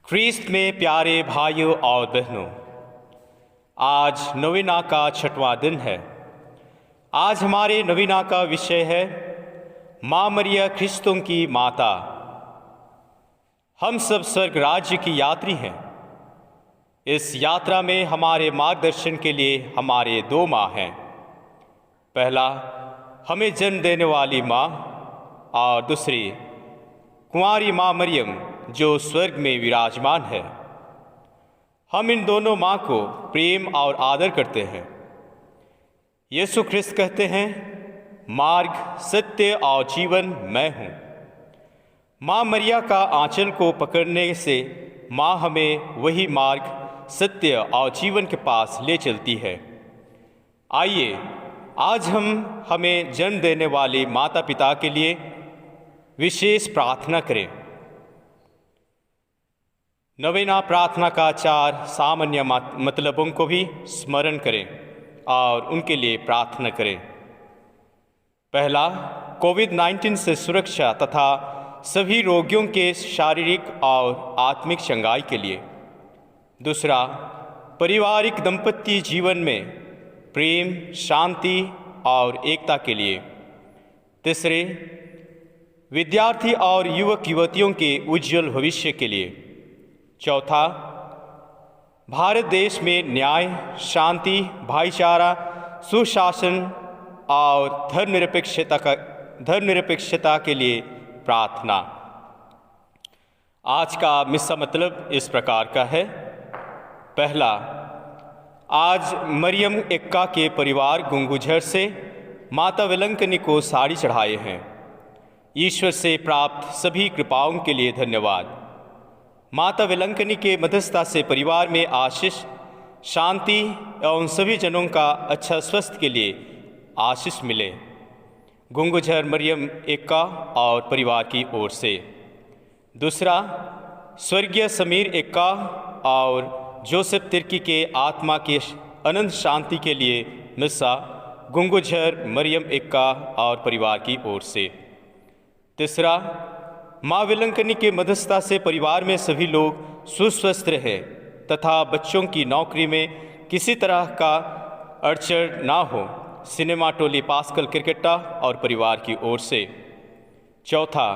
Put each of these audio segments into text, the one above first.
ख्रीस्त में प्यारे भाइयों और बहनों, आज नवीना का छठवां दिन है। आज हमारे नवीना का विषय है माँ मरिया ख्रिस्तों की माता। हम सब स्वर्ग राज्य की यात्री हैं। इस यात्रा में हमारे मार्गदर्शन के लिए हमारे दो माँ हैं। पहला, हमें जन्म देने वाली माँ, और दूसरी कुंवारी माँ मरियम जो स्वर्ग में विराजमान है। हम इन दोनों माँ को प्रेम और आदर करते हैं। यीशु ख्रिस्त कहते हैं, मार्ग, सत्य और जीवन मैं हूँ। माँ मरिया का आंचल को पकड़ने से माँ हमें वही मार्ग, सत्य और जीवन के पास ले चलती है। आइए आज हम हमें जन्म देने वाले माता पिता के लिए विशेष प्रार्थना करें। नवीना प्रार्थना का 4 सामान्य मतलबों को भी स्मरण करें और उनके लिए प्रार्थना करें। पहला, कोविड-19 से सुरक्षा तथा सभी रोगियों के शारीरिक और आत्मिक चंगाई के लिए। दूसरा, पारिवारिक दाम्पत्य जीवन में प्रेम, शांति और एकता के लिए। तीसरे, विद्यार्थी और युवक युवतियों के उज्जवल भविष्य के लिए। चौथा, भारत देश में न्याय, शांति, भाईचारा, सुशासन और धर्मनिरपेक्षता के लिए प्रार्थना। आज का मिस्सा मतलब इस प्रकार का है। पहला, आज मरियम एक्का के परिवार गुंगुझर से माता वेलंकनी को साड़ी चढ़ाए हैं। ईश्वर से प्राप्त सभी कृपाओं के लिए धन्यवाद। माता वेलंकनी के मध्यस्थता से परिवार में आशीष, शांति एवं सभी जनों का अच्छा स्वास्थ्य के लिए आशीष मिले। गुंगुझर मरियम एक्का और परिवार की ओर से। दूसरा, स्वर्गीय समीर एक्का और जोसेफ तिर्की के आत्मा के अनंत शांति के लिए मिस्सा गुंगुझर मरियम एक्का और परिवार की ओर से। तीसरा, माँ वेलंकनी के मध्यस्थता से परिवार में सभी लोग सुस्वस्थ रहे तथा बच्चों की नौकरी में किसी तरह का अड़चन ना हो। सिनेमा टोली पास्कल क्रिकेटा और परिवार की ओर से। चौथा,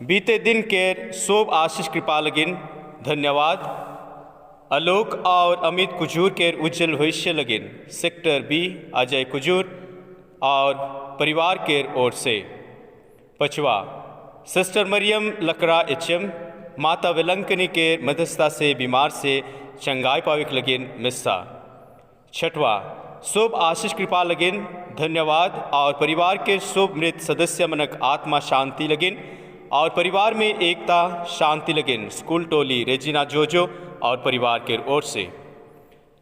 बीते दिन के सोब आशीष कृपा लगिन धन्यवाद। आलोक और अमित कुजूर के उज्जवल भविष्य लगिन सेक्टर बी अजय कुजूर और परिवार के ओर से। पांचवा, सिस्टर मरियम लकड़ा एचएम माता वेलंकनी के मध्यस्थता से बीमार से चंगाई पाविक लगिन मिस्सा। छठवा, शुभ आशीष कृपा लगिन धन्यवाद और परिवार के शुभ मृत सदस्य मनक आत्मा शांति लगिन और परिवार में एकता शांति लगिन स्कूल टोली रेजिना जोजो और परिवार के ओर से।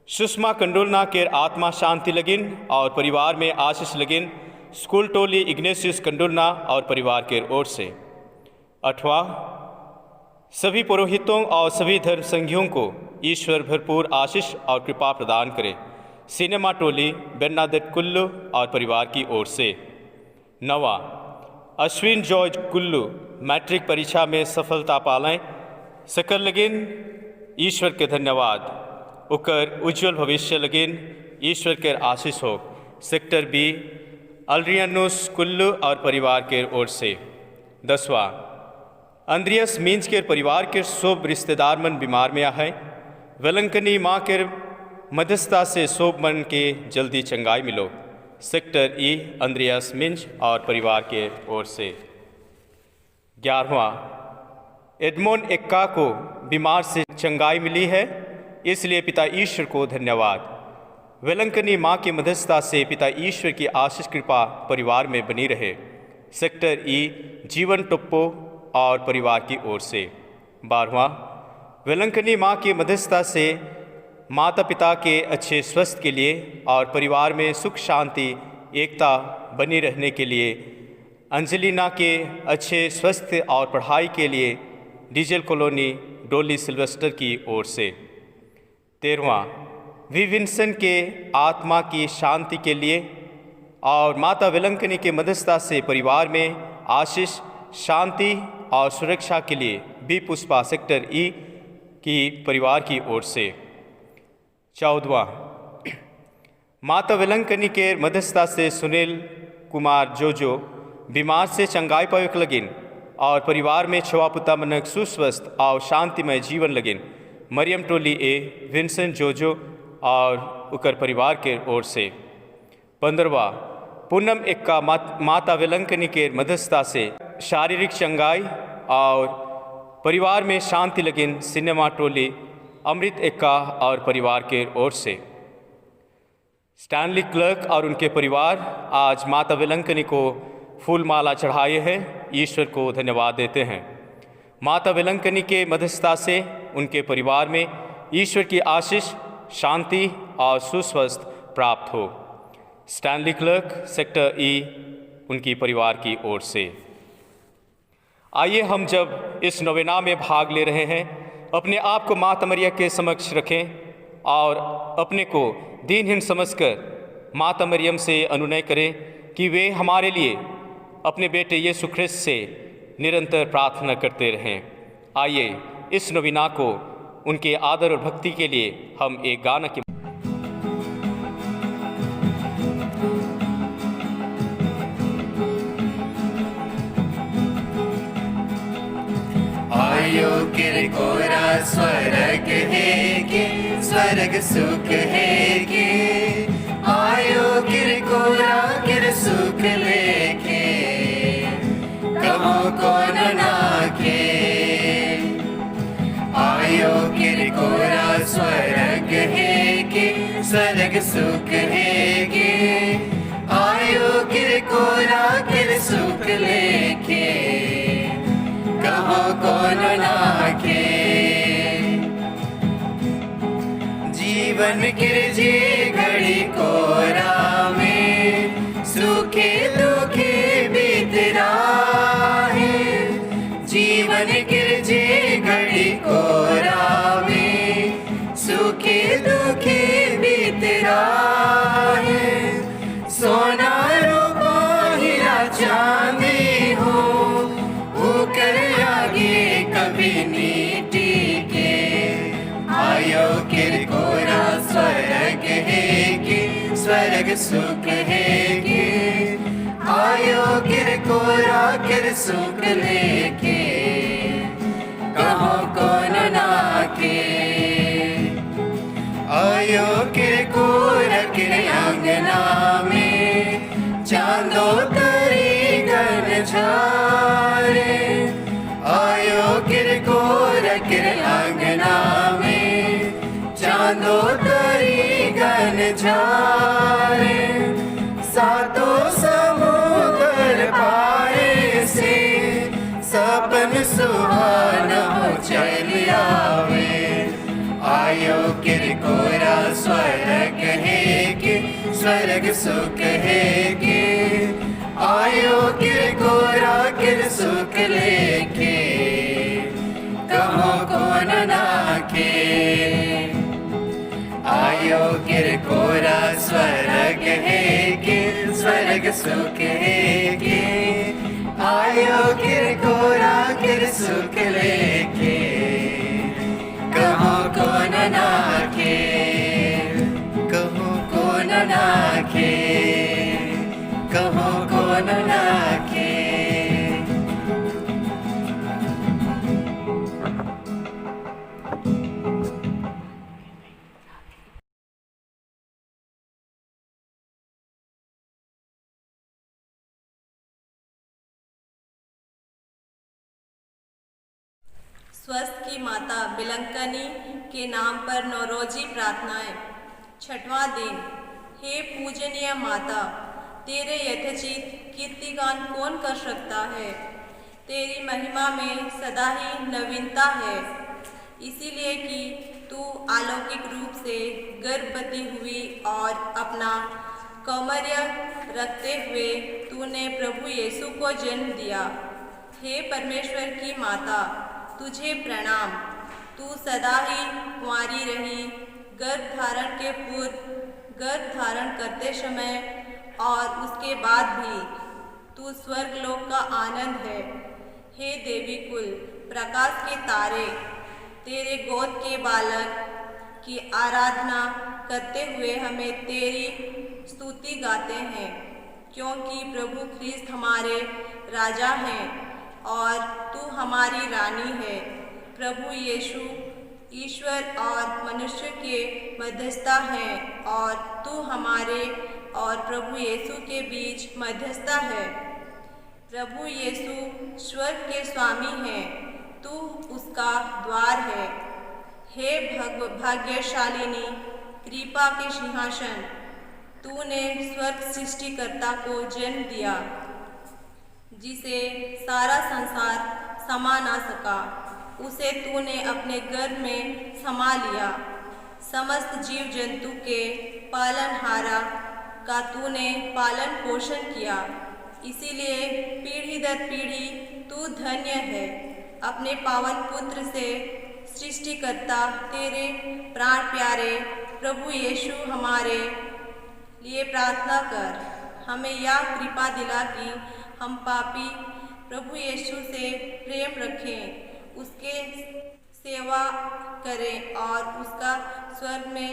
सुषमा कंडोलना के आत्मा शांति लगिन और परिवार में आशीष लगिन स्कूल टोली इग्नेशियस कंडोलना और परिवार के ओर से। आठवां, सभी पुरोहितों और सभी धर्म संघियों को ईश्वर भरपूर आशीष और कृपा प्रदान करें। सिनेमा टोली बेर्नाडेट कुल्लू और परिवार की ओर से। नवा, अश्विन जॉर्ज कुल्लू मैट्रिक परीक्षा में सफलता पालें सकल लगिन ईश्वर के धन्यवाद। उकर उज्जवल भविष्य लगिन ईश्वर के आशीष हो। सेक्टर बी अल्रियानुस कुल्लू और परिवार के ओर से। 10वां, अंद्रियस मींज के परिवार के सोब रिश्तेदार मन बीमार में है। वेलंकनी माँ के मध्यस्थता से सोब मन के जल्दी चंगाई मिलो। सेक्टर ई अंद्रियस मिंज और परिवार के ओर से। 11वां, एडमोंड एक्का को बीमार से चंगाई मिली है, इसलिए पिता ईश्वर को धन्यवाद। वेलंकनी माँ की मध्यस्थता से पिता ईश्वर की आशीष कृपा परिवार में बनी रहे। सेक्टर ई जीवन टुप्पो और परिवार की ओर से। 12वां, वेलंकनी माँ की मध्यस्थता से माता पिता के अच्छे स्वास्थ्य के लिए और परिवार में सुख शांति एकता बनी रहने के लिए। अंजलिना के अच्छे स्वास्थ्य और पढ़ाई के लिए डीजल कॉलोनी डोली सिल्वेस्टर की ओर से। 13वां, विविंसन के आत्मा की शांति के लिए और माता वेलंकनी के मध्यस्थता से परिवार में आशीष, शांति और सुरक्षा के लिए बी पुष्पा सेक्टर ई की परिवार की ओर से। 14वां, माता वेलंकनी के मध्यस्थता से सुनील कुमार जोजो बीमार से चंगाई पाविक लगिन और परिवार में छुआपुता मनक सुस्वस्थ और शांतिमय जीवन लगिन। मरियम टोली ए विंसेंट जोजो और उकर परिवार के ओर से। 15वां, पूनम एक्का माता वेलंकनी के मध्यस्थता से शारीरिक चंगाई और परिवार में शांति लगिन। सिनेमा टोली अमृत एक्का और परिवार के ओर से। स्टैनली क्लर्क और उनके परिवार आज माता वेलंकनी को फूल माला चढ़ाए हैं। ईश्वर को धन्यवाद देते हैं। माता वेलंकनी के मध्यस्थता से उनके परिवार में ईश्वर की आशीष, शांति और सुस्वस्थ प्राप्त हो। स्टैनली क्लर्क, सेक्टर ई, उनकी परिवार की ओर से। आइए हम जब इस नवेना में भाग ले रहे हैं, अपने आप को माता मरिया के समक्ष रखें और अपने को दीनहीन समझकर माता मरियम से अनुनय करें कि वे हमारे लिए अपने बेटे यीशु ख्रिस्त से निरंतर प्रार्थना करते रहें। आइए इस नवीना को उनके आदर और भक्ति के लिए हम एक गाना की आयो किरकोरा स्वर्ग है के स्वर्ग सुख है के आयो किरकोरा किर सुख लेके कहो कौन नाके आयो किरकोरा स्वर्ग है के स्वर्ग सुख है के आयो किरकोरा किर सुख लेके कहो कौन नाके जीवन किरजी घड़ी कोरा में सुखे दुखे बीतरा है जीवन किरजी घड़ी कोरा में सुखे दुखे बीतरा है सोना रूपा हीरा चांदी हो कभी नीति के आयो किरकोरा स्वर्ग है कि स्वर्ग सुख है कि आयो किरकोरा किर सुख लेके कहो कौन नाके आयो किरकोरा किर अंगना में चांदो तरी घन झारे आयो किरकोर किर अंगना में चांदो तरी घन झारे सातों समुद्र पारे से सपन सुहाना हो चल आवे आयो किरकोरा स्वर्ग है कि स्वर्ग सुख है कि आयो किरकोरा किर सुख लेके कहो कौन नाके आयो किरकोरा स्वर्ग है कि स्वर्ग सुख है कि आयो किरकोरा किर सुख लेके कहो कौन नाके कहो कौन नाके कहो कौन नाके स्वस्थ की माता वेलंकनी के नाम पर नौरोजी प्रार्थनाएं। 6वां दिन। हे पूजनीय माता, तेरे यथोचित कीर्तिगान कौन कर सकता है। तेरी महिमा में सदा ही नवीनता है, इसीलिए कि तू अलौकिक रूप से गर्भवती हुई और अपना कौमार्य रखते हुए तूने प्रभु यीशु को जन्म दिया। हे परमेश्वर की माता, तुझे प्रणाम। तू सदा ही कुंवारी रही, गर्भ धारण के पूर्व, गर्भ धारण करते समय और उसके बाद भी तू स्वर्गलोक का आनंद है। हे देवी कुल, प्रकाश के तारे, तेरे गोद गोद के बालक की आराधना करते हुए हमें तेरी स्तुति गाते हैं, क्योंकि प्रभु ख्रीस्त हमारे राजा हैं और तू हमारी रानी है। प्रभु यीशु ईश्वर और मनुष्य के मध्यस्थता है और तू हमारे और प्रभु यीशु के बीच मध्यस्थता है। प्रभु यीशु स्वर्ग के स्वामी है, तू उसका द्वार है। हे भाग्यशालिनी कृपा के सिंहासन, तूने स्वर्ग सृष्टिकर्ता को जन्म दिया, जिसे सारा संसार समा ना सका, उसे तूने अपने गर्भ में समा लिया। समस्त जीव जंतु के पालनहारा का तूने पालन पोषण किया, इसीलिए पीढ़ी दर पीढ़ी तू धन्य है। अपने पावन पुत्र से सृष्टिकर्ता तेरे प्राण प्यारे प्रभु यीशु हमारे लिए प्रार्थना कर। हमें यह कृपा दिला कि हम पापी प्रभु यीशु से प्रेम रखें, उसके सेवा करें और उसका स्वर्ग में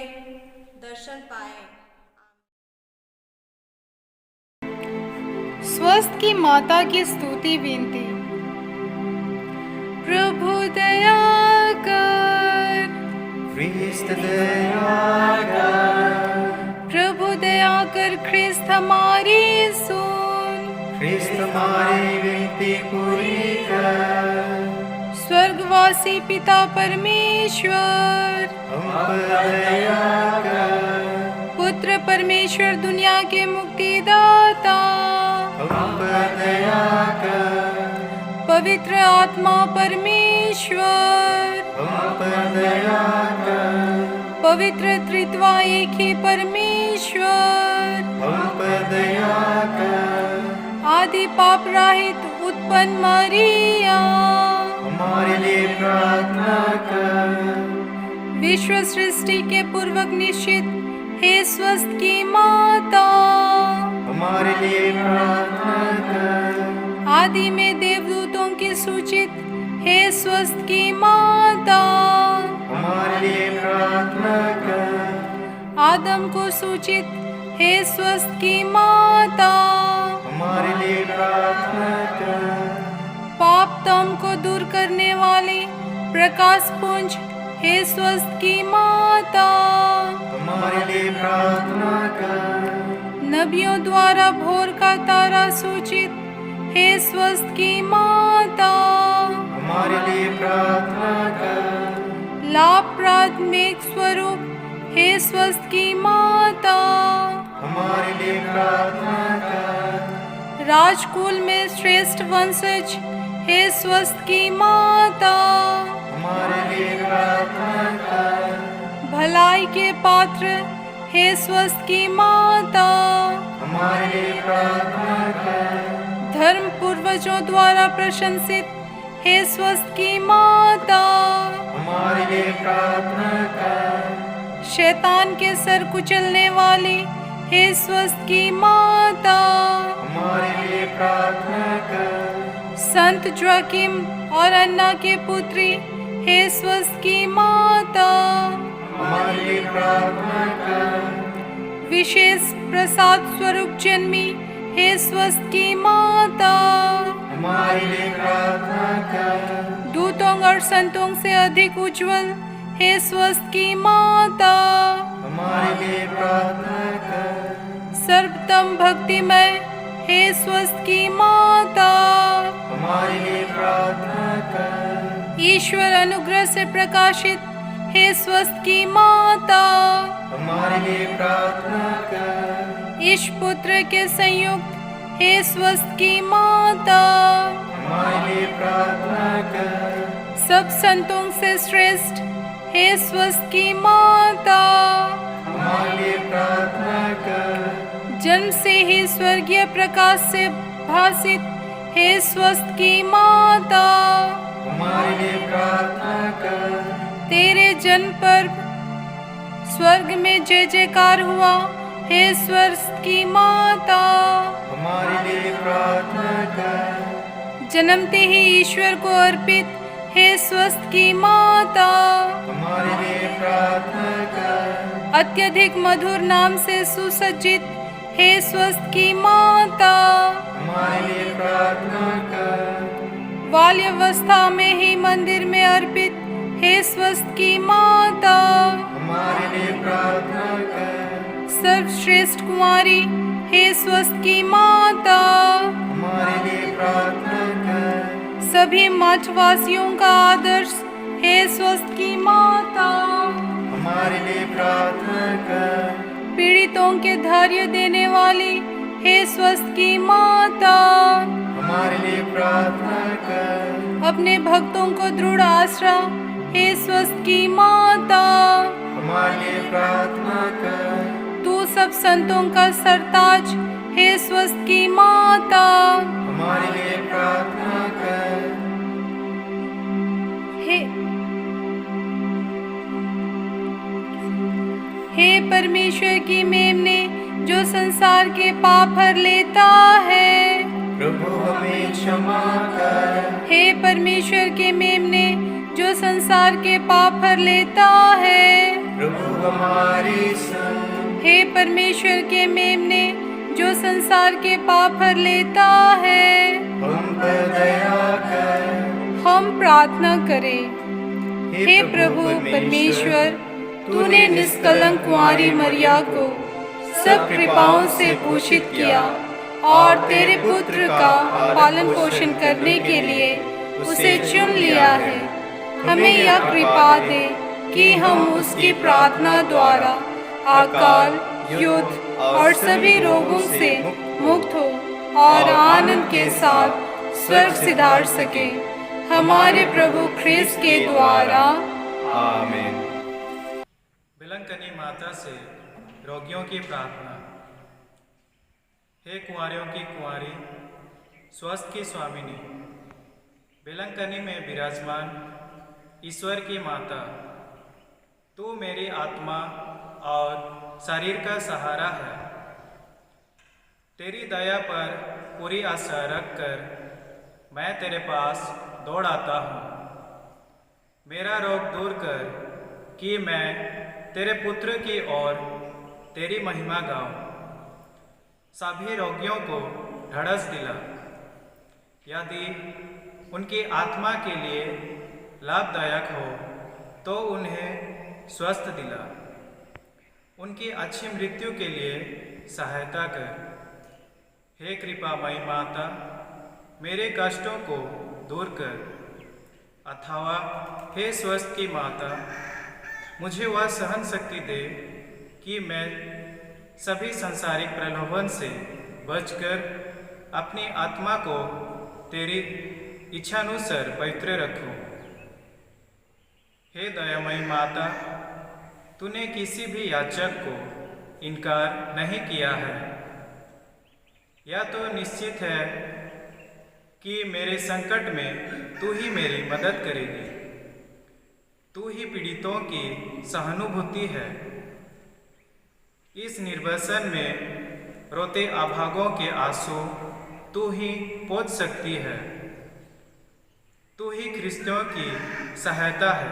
दर्शन पाएं। स्वस्थ की माता की स्तुति विनती। प्रभु दया कर, ख्रीस्त दया कर, प्रभु दया कर, ख्रीस्त हमारी सुन, ख्रीस्त हमारी विनती पूरी कर। स्वर्गवासी पिता परमेश्वर, हम पर दया कर, पुत्र परमेश्वर दुनिया के मुक्तिदाता, हम पर दया कर, पवित्र आत्मा परमेश्वर, हम पर दया कर, पवित्र त्रित्वा एक ही परमेश्वर, हम पर दया कर, आदि पाप रहित उत्पन्न मरिया, हमारे लिए प्रार्थना कर। विश्व सृष्टि के पूर्वक निश्चित हे स्वस्थ की माता, हमारे लिए प्रार्थना कर। आदि में देवदूतों की सूचित हे स्वस्थ की माता, हमारे लिए प्रार्थना कर। आदम को सूचित हे स्वस्थ की माता, हमारे लिए प्रार्थना कर। पाप तम को दूर करने वाले प्रकाश पुंज हे स्वस्थ की माता, हमारे लिए प्रार्थना कर। नबियों द्वारा भोर का तारा सूचित हे स्वस्थ की माता, हमारे लिए प्रार्थना कर। लाभप्रद मेघ स्वरूप हे स्वस्थ की माता, हमारे लिए प्रार्थना कर। राजकुल में श्रेष्ठ वंशज हे स्वस्थ की माता, हमारे लिए प्रार्थना कर। भलाई के पात्र हे स्वस्थ की माता, हमारे लिए प्रार्थना कर। धर्म पूर्वजों द्वारा प्रशंसित हे स्वस्थ की माता, हमारे लिए प्रार्थना कर। शैतान के सर कुचलने वाली हे स्वस्थ की माता, हमारे लिए प्रार्थना कर। संत जोकिम और अन्ना के पुत्री हे स्वस्थ की माता, हमारे लिए प्रार्थना कर। विशेष प्रसाद स्वरूप जन्मी हे स्वस्थ की माता, हमारे लिए प्रार्थना कर। दूतों और संतों से अधिक उज्जवल हे स्वस्थ की माता, हमारे लिए प्रार्थना कर। सर्वोत्तम भक्तिमय हे स्वस्थ की माता, हमारे लिए प्रार्थना कर। ईश्वर अनुग्रह से प्रकाशित हे स्वस्थ की माता, हमारे लिए प्रार्थना कर। ईश पुत्र के संयुक्त हे स्वस्थ की माता, हमारे लिए प्रार्थना कर। सब संतों से श्रेष्ठ हे स्वस्थ की माता, हमारे लिए प्रार्थना कर। जन्म से ही स्वर्गीय प्रकाश से भासित हे स्वस्थ की माता, हमारे लिए प्रार्थना कर। तेरे जन्म पर स्वर्ग में जय जयकार हुआ हे स्वस्थ की माता, हमारे लिए प्रार्थना कर। जन्मते ही ईश्वर को अर्पित हे स्वस्थ की माता, हमारे अत्यधिक मधुर नाम से सुसज्जित हे स्वस्थ की माता, हमारे लिए प्रार्थना कर। बाल्यावस्था में ही मंदिर में अर्पित हे स्वस्थ की माता, हमारे लिए प्रार्थना कर। सर्वश्रेष्ठ कुंवारी हे स्वस्थ की माता, हमारे लिए प्रार्थना कर। सभी मठवासियों का आदर्श हे स्वस्थ की माता, हमारे लिए प्रार्थना कर। पीड़ितों के धैर्य देने वाली हे स्वस्थ की माता, हमारे लिए प्रार्थना कर। अपने भक्तों को दृढ़ आसरा हे स्वस्थ की माता, हमारे लिए प्रार्थना कर। तू सब संतों का सरताज हे स्वस्थ की माता, हमारे लिए प्रार्थना कर। हे परमेश्वर की मेमने जो संसार के पाप हर लेता है, प्रभु हमें क्षमा कर। हे परमेश्वर के मेमने जो संसार के पाप हर लेता है, प्रभु हमारी सुन। हे परमेश्वर के मेमने जो संसार के पाप हर लेता है, हम पर दया कर। हम प्रार्थना करें। हे प्रभु परमेश्वर, तूने निष्कलंक कुंवारी मरिया को सब कृपाओं से पोषित किया और तेरे पुत्र का पालन पोषण करने के लिए उसे चुन लिया है। हमें यह कृपा दे कि हम उसकी प्रार्थना द्वारा अकाल, युद्ध और सभी रोगों से मुक्त हो और आनंद के साथ स्वर्ग सिधार सके। हमारे प्रभु ख्रिस्त के द्वारा आमीन। बिलंकनी माता से रोगियों की प्रार्थना। हे कुंवारियों की कुंवारी, स्वस्थ की स्वामिनी, बिलंकनी में विराजमान ईश्वर की माता, तू मेरी आत्मा और शरीर का सहारा है। तेरी दया पर पूरी आशा रखकर मैं तेरे पास दौड़ आता हूँ। मेरा रोग दूर कर कि मैं तेरे पुत्र की ओर तेरी महिमा गाऊं। सभी रोगियों को ढाढ़स दिला, यदि उनकी आत्मा के लिए लाभदायक हो तो उन्हें स्वस्थ दिला। उनकी अच्छी मृत्यु के लिए सहायता कर। हे कृपामयी माता, मेरे कष्टों को दूर कर। अथवा हे स्वस्थ की माता, मुझे वह सहन शक्ति दे कि मैं सभी सांसारिक प्रलोभन से बचकर अपनी आत्मा को तेरी इच्छानुसार पवित्र रखूं। हे दयामयी माता, तूने किसी भी याचक को इनकार नहीं किया है। यह तो निश्चित है कि मेरे संकट में तू ही मेरी मदद करेगी। तू ही पीड़ितों की सहानुभूति है। इस निर्वसन में रोते अभागों के आंसू तू ही पोंछ सकती है। तू ही ख्रिस्तियों की सहायता है।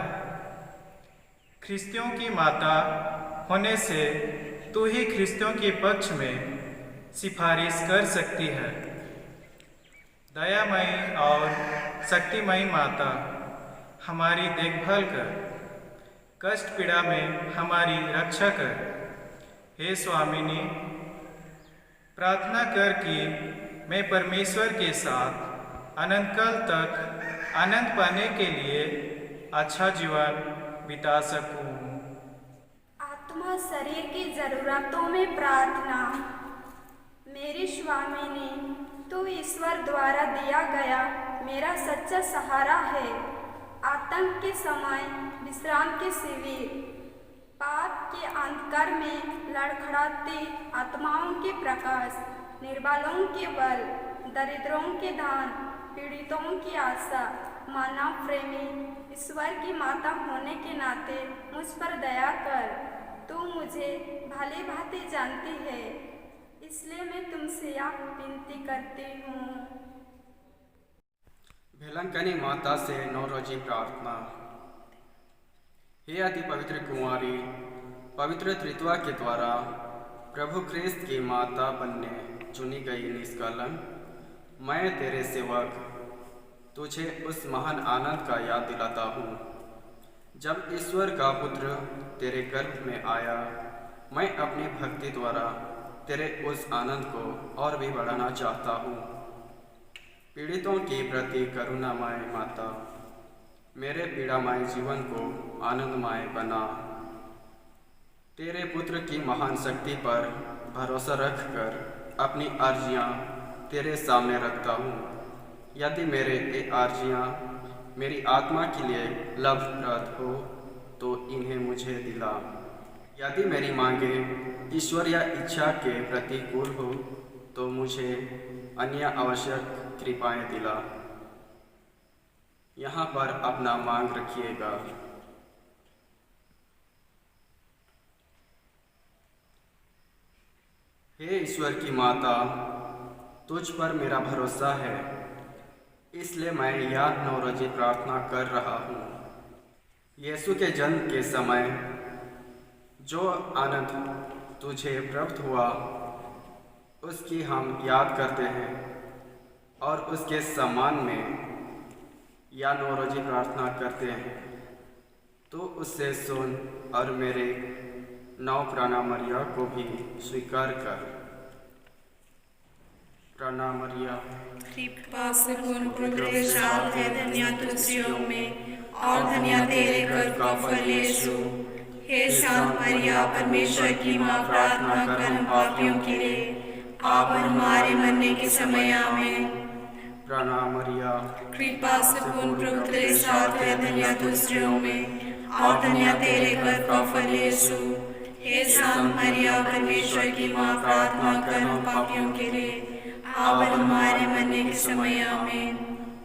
ख्रिस्तियों की माता होने से तू ही ख्रिस्तियों के पक्ष में सिफारिश कर सकती है। दयामयी और शक्तिमयी माता, हमारी देखभाल कर, कष्ट पीड़ा में हमारी रक्षा कर। हे स्वामिनी, प्रार्थना कर कि मैं परमेश्वर के साथ अनंत काल तक आनंद पाने के लिए अच्छा जीवन बिता सकूं। आत्मा शरीर की जरूरतों में प्रार्थना। मेरी स्वामिनी, तू ईश्वर द्वारा दिया गया मेरा सच्चा सहारा है। आतंक के समय विश्राम के शिविर, पाप के अंधकार में लड़खड़ाती आत्माओं के प्रकाश, निर्बलों के बल, दरिद्रों के दान, पीड़ितों की आशा, मानव प्रेमी ईश्वर की माता होने के नाते मुझ पर दया कर। तू मुझे भली भांति जानती है, इसलिए मैं तुमसे यह विनती करती हूँ। बिलंकनी माता से नौरोजी प्रार्थना। हे अति पवित्र कुंवारी, पवित्र त्रित्वा के द्वारा प्रभु ख्रिस्त की माता बनने चुनी गई निष्कलंक मैं तेरे सेवक तुझे उस महान आनंद का याद दिलाता हूँ जब ईश्वर का पुत्र तेरे गर्भ में आया। मैं अपनी भक्ति द्वारा तेरे उस आनंद को और भी बढ़ाना चाहता हूँ। पीड़ितों के प्रति करुणामय माता, मेरे पीड़ामय जीवन को आनंदमय बना। तेरे पुत्र की महान शक्ति पर भरोसा रखकर अपनी अर्जियाँ तेरे सामने रखता हूँ। यदि मेरे ये अर्जियाँ मेरी आत्मा के लिए लाभप्रद हो तो इन्हें मुझे दिला। यदि मेरी मांगे ईश्वर या इच्छा के प्रतिकूल हो तो मुझे अन्य आवश्यक कृपाएं दिला। यहाँ पर अपना मांग रखिएगा। हे ईश्वर की माता, तुझ पर मेरा भरोसा है, इसलिए मैं यह नौरोजी प्रार्थना कर रहा हूँ। यीशु के जन्म के समय जो आनंद तुझे प्राप्त हुआ उसकी हम याद करते हैं और उसके सम्मान में या नौरोजी प्रार्थना करते हैं। तो उससे सुन और मेरे नौकराना मरिया को भी स्वीकार कर। प्रणाम मरिया, कृपा से पूर्ण प्रभु के साथ है, धन्य तू स्त्रियों में और धन्य तेरे गर्भ का फल यीशु। हे शांत मरिया, परमेश्वर की माँ, प्रार्थना कर हम पापियों के लिए आप और हमारे मरने के समय आमीन। प्रणाम मरिया, कृपा से पूर्ण प्रभु तेरे साथ है, धन्य तू स्त्रियों में और धन्य तेरे गर्भ का फल यीशु। हे शांत मरिया, परमेश्वर की माँ, प्रार्थना कर हम पापियों के लिए आप और हमारे मरने के समय आमीन।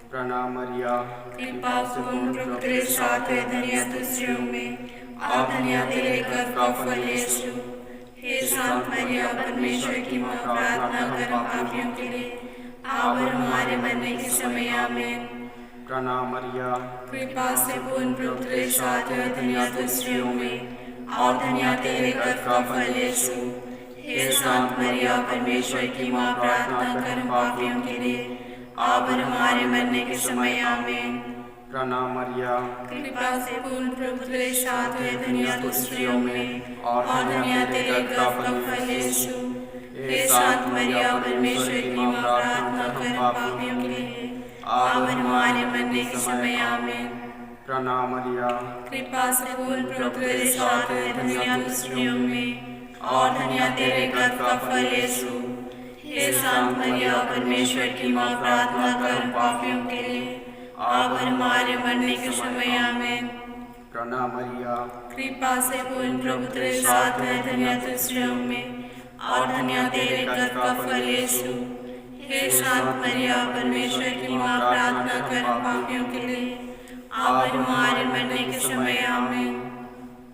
प्रणाम मरिया, कृपा से पूर्ण प्रभु तेरे साथ है, धन्य तू स्त्रियों में और धन्य तेरे गर्भ का फल यीशु। हे शांत मरिया, परमेश्वर की माँ, प्रार्थना कर हम पापियों के लिए आप और हमारे मरने के समय आमीन। प्रणाम मरिया, कृपा से पूर्ण प्रभु तेरे साथ है, धन्य तू स्त्रियों में और धन्य तेरे गर्भ का फल यीशु। हे शांत मरिया, परमेश्वर की माँ, प्रार्थना कर हम पापियों के लिए आप और हमारे मरने के समय आमीन। प्रणाम मरिया, कृपा से पूर्ण प्रभु तेरे साथ है, धन्य तू स्त्रियों में और धन्य तेरे गर्भ का फल यीशु। हे शांत मरिया, परमेश्वर की माँ, प्रार्थना कर हम पापियों के लिए आप और हमारे मरने के समय आमीन। प्रणाम मरिया, कृपा से पूर्ण प्रभु तेरे साथ है, धन्य तू स्त्रियों में और धन्य तेरे गर्भ का फल यीशु। हे शांत मरिया, परमेश्वर की माँ, प्रार्थना कर हम पापियों के लिए आप और हमारे मरने के समय आमीन। प्रणाम मरिया, कृपा से पूर्ण प्रभु तेरे साथ है, धन्य तू स्त्रियों में और धन्य तेरे गर्भ का फल यीशु। हे शांत मरिया, परमेश्वर की माँ, प्रार्थना कर हम पापियों के लिए आप और हमारे मरने के समय आमीन।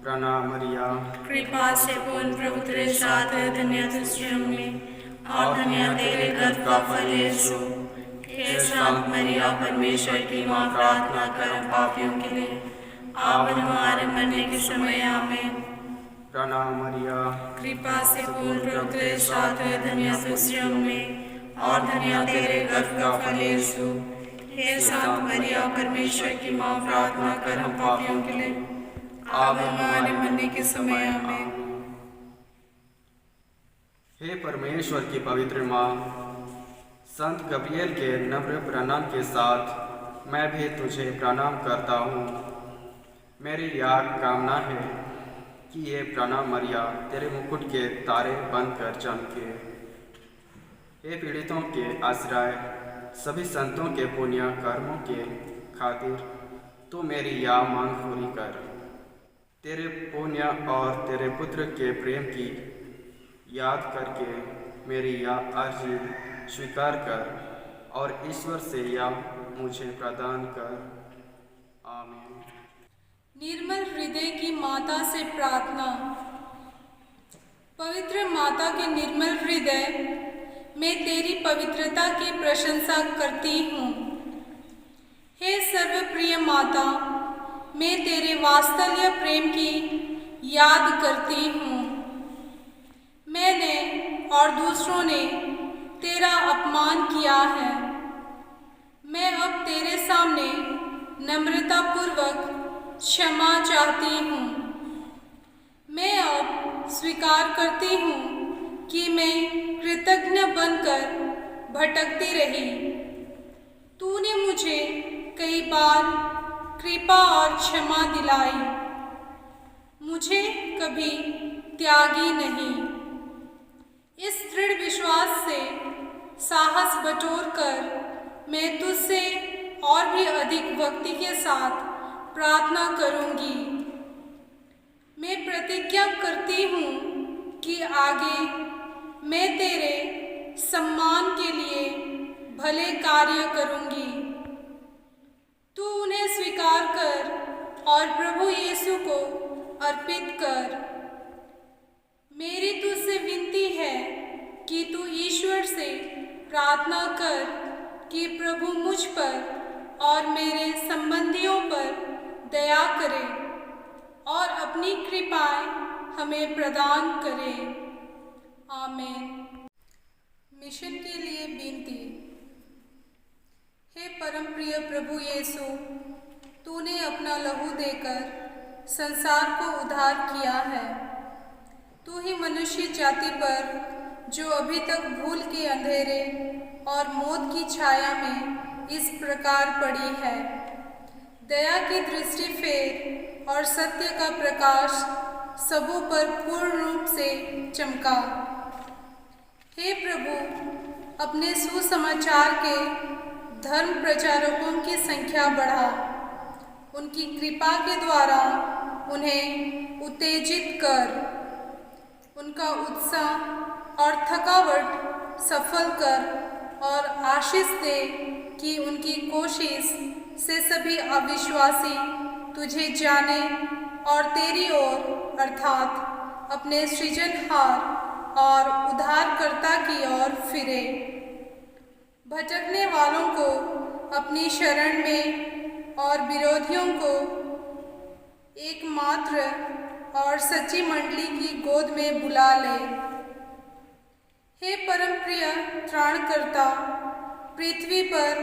प्रणाम मरिया, कृपा से पूर्ण प्रभु तेरे साथ है, धन्य तू स्त्रियों में और धन्य तेरे गर्भ का फल यीशु। हे शांत मरिया, परमेश्वर की माँ, प्रार्थना कर हम पापियों के लिए आप और हमारे मरने के समय आमीन। प्रणाम मरिया, कृपा से पूर्ण प्रभु तेरे साथ है, धन्य तू स्त्रियों में और धन्य तेरे गर्भ का फल यीशु। हे शांत मरिया, परमेश्वर की माँ, प्रार्थना कर हम पापियों के लिए आप और हमारे मरने के समय आमीन। हे परमेश्वर की पवित्र माँ, संत गब्रिएल के नम्र प्रणाम के साथ मैं भी तुझे प्रणाम करता हूँ। मेरी यह कामना है कि ये प्रणाम मरिया तेरे मुकुट के तारे बनकर चमके। हे पीड़ितों के आश्रय, सभी संतों के पुण्य कर्मों के खातिर तू मेरी यह मांग पूरी कर। तेरे पुण्य और तेरे पुत्र के प्रेम की याद करके मेरी यह अर्जी स्वीकार कर और ईश्वर से यह मुझे प्रदान कर। आमीन। निर्मल हृदय की माता से प्रार्थना। पवित्र माता के निर्मल हृदय में तेरी पवित्रता की प्रशंसा करती हूँ। हे सर्वप्रिय माता, मैं तेरे वात्सल्य प्रेम की याद करती हूँ। मैंने और दूसरों ने तेरा अपमान किया है। मैं अब तेरे सामने नम्रतापूर्वक क्षमा चाहती हूँ। मैं अब स्वीकार करती हूँ कि मैं कृतज्ञ बनकर भटकती रही। तूने मुझे कई बार कृपा और क्षमा दिलाई, मुझे कभी त्यागी नहीं। इस दृढ़ विश्वास से साहस बटोरकर मैं तुझसे और भी अधिक भक्ति के साथ प्रार्थना करूँगी। मैं प्रतिज्ञा करती हूँ कि आगे मैं तेरे सम्मान के लिए भले कार्य करूँगी। तू उन्हें स्वीकार कर और प्रभु यीशु को अर्पित कर। मेरी तुझसे विनती है कि तू ईश्वर से प्रार्थना कर कि प्रभु मुझ पर और मेरे संबंधियों पर दया करे और अपनी कृपाएं हमें प्रदान करे। आमीन। मिशन के लिए विनती। हे परम प्रिय प्रभु यीशु, तूने अपना लहू देकर संसार को उद्धार किया है। तू ही मनुष्य जाति पर, जो अभी तक भूल के अंधेरे और मौत की छाया में इस प्रकार पड़ी है, दया की दृष्टि फेर और सत्य का प्रकाश सबों पर पूर्ण रूप से चमका। हे प्रभु, अपने सुसमाचार के धर्म प्रचारकों की संख्या बढ़ा। उनकी कृपा के द्वारा उन्हें उत्तेजित कर, उनका उत्साह और थकावट सफल कर और आशीष दे कि उनकी कोशिश से सभी अविश्वासी तुझे जाने और तेरी ओर अर्थात अपने सृजनहार और उद्धारकर्ता की ओर फिरे। भटकने वालों को अपनी शरण में और विरोधियों को एकमात्र और सच्ची मंडली की गोद में बुला ले। हे परम प्रिय त्राणकर्ता, पृथ्वी पर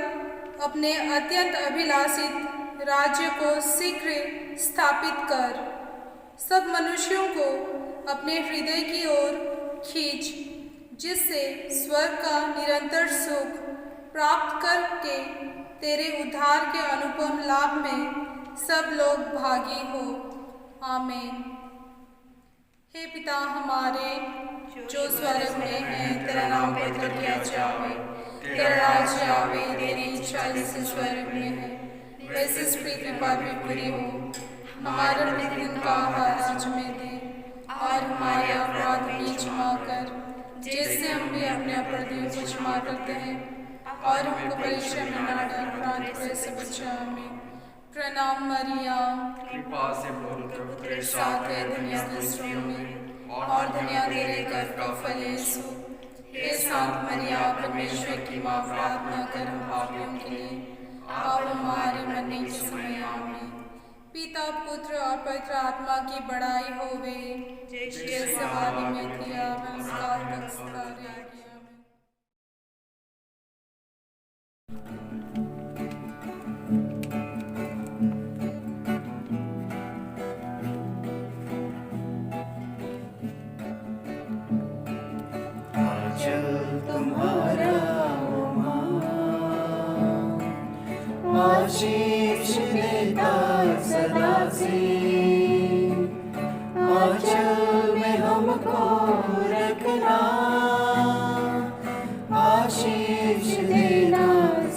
अपने अत्यंत अभिलाषित राज्य को शीघ्र स्थापित कर। सब मनुष्यों को अपने हृदय की ओर खींच, जिससे स्वर्ग का निरंतर सुख प्राप्त करके तेरे उद्धार के अनुपम लाभ में सब लोग भागी हो। आमीन। हे पिता हमारे जो स्वर्ग में है, तेरा नाम पवित्र किया जावे, तेरा राज्य आवे, तेरी इच्छा जैसे स्वर्ग में है वैसे इस पृथ्वी पर भी पूरी हो। हमारा प्रतिदिन का आहार आज हमें दे और हमारे अपराध भी क्षमा कर, जैसे हम भी अपने अपराधियों को क्षमा करते हैं, और हमको परीक्षा में न डाल से बचा। हमें प्रणाम मरिया, कृपा से बोल प्रभु तेरे साथ है दुनिया की स्त्रियों में, और दुनिया तेरे गर्भ का फल यीशु। हे संत मरिया, परमेश्वर की माँ, प्रार्थना कर हम पापियों के लिए और हमारे मरने के समय। आमीन। पिता, पुत्र और पवित्र आत्मा की बड़ाई होवे, जैसे आदि में थी अब संसार तक सदा रहेगी। आशीष देता सदा से, आंचल में हमको रखना, आशीष देना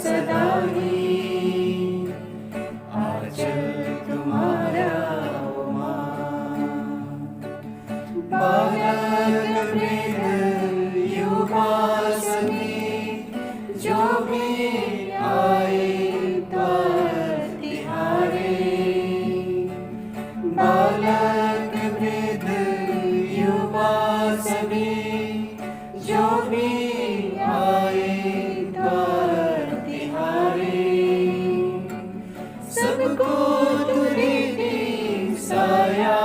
सदा ही, आंचल तुम्हारा ओ माँ। बालक वृद्ध युवा सभी जो भी आए बालक वृद्ध युवा सभी जो भी आए द्वार तिहारे, सबको तुरी साया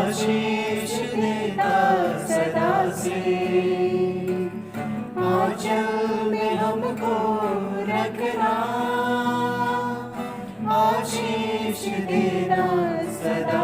आशीष देता सदा से, आंचल में हमको रखना, आशीष देना सदा